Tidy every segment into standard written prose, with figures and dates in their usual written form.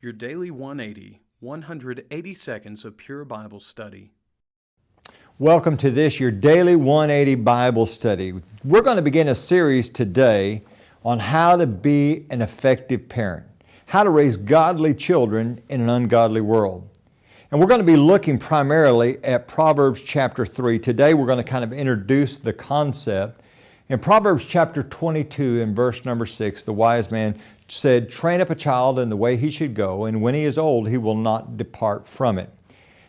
Your Daily 180, 180 seconds of pure Bible study. Welcome to this, your Daily 180 Bible study. We're going to begin a series today on how to be an effective parent, how to raise godly children in an ungodly world. And we're going to be looking primarily at Proverbs chapter 3. Today we're going to kind of introduce the concept. In Proverbs chapter 22 and verse number 6, the wise man said, "Train up a child in the way he should go, and when he is old, he will not depart from it."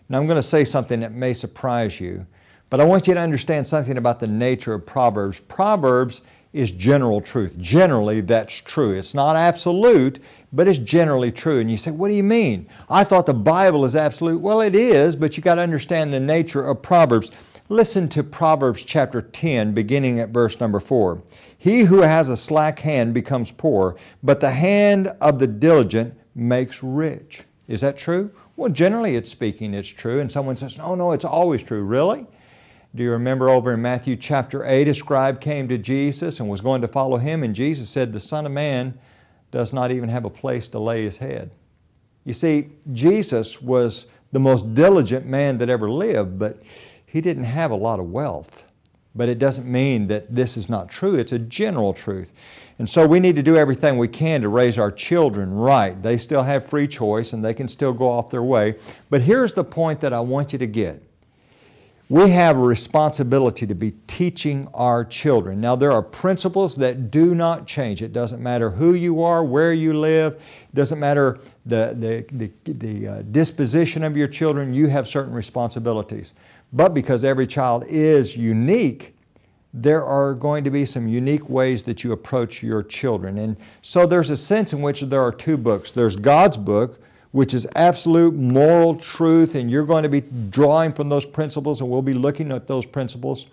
Now I'm going to say something that may surprise you, but I want you to understand something about the nature of Proverbs. Proverbs is general truth. Generally, that's true. It's not absolute, but it's generally true. And you say, what do you mean? I thought the Bible is absolute. Well, it is, but you got to understand the nature of Proverbs. Listen to Proverbs chapter 10, beginning at verse number 4. "He who has a slack hand becomes poor, but the hand of the diligent makes rich." Is that true? Well, generally it's speaking, it's true. And someone says, no, it's always true. Really? Do you remember over in Matthew chapter 8, a scribe came to Jesus and was going to follow him, and Jesus said, "The Son of Man does not even have a place to lay his head." You see, Jesus was the most diligent man that ever lived, but he didn't have a lot of wealth. But it doesn't mean that this is not true. It's a general truth. And so we need to do everything we can to raise our children right. They still have free choice and they can still go off their way. But here's the point that I want you to get. We have a responsibility to be teaching our children. Now, there are principles that do not change. It doesn't matter who you are, where you live. It doesn't matter the disposition of your children. You have certain responsibilities. But because every child is unique, there are going to be some unique ways that you approach your children. And so there's a sense in which there are two books. There's God's book, which is absolute moral truth, and you're going to be drawing from those principles, and we'll be looking at those principles.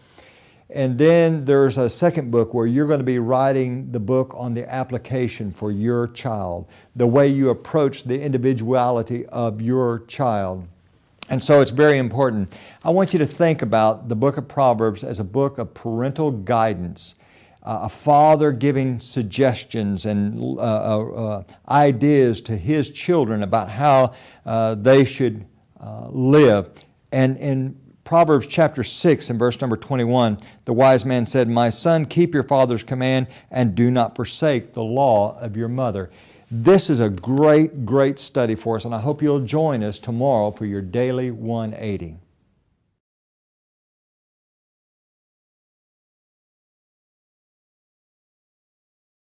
And then there's a second book where you're going to be writing the book on the application for your child, the way you approach the individuality of your child. And so it's very important. I want you to think about the book of Proverbs as a book of parental guidance, a father giving suggestions and ideas to his children about how they should live. And in Proverbs chapter 6 and verse number 21, the wise man said, "My son, keep your father's command and do not forsake the law of your mother." This is a great, great study for us, and I hope you'll join us tomorrow for your Daily 180.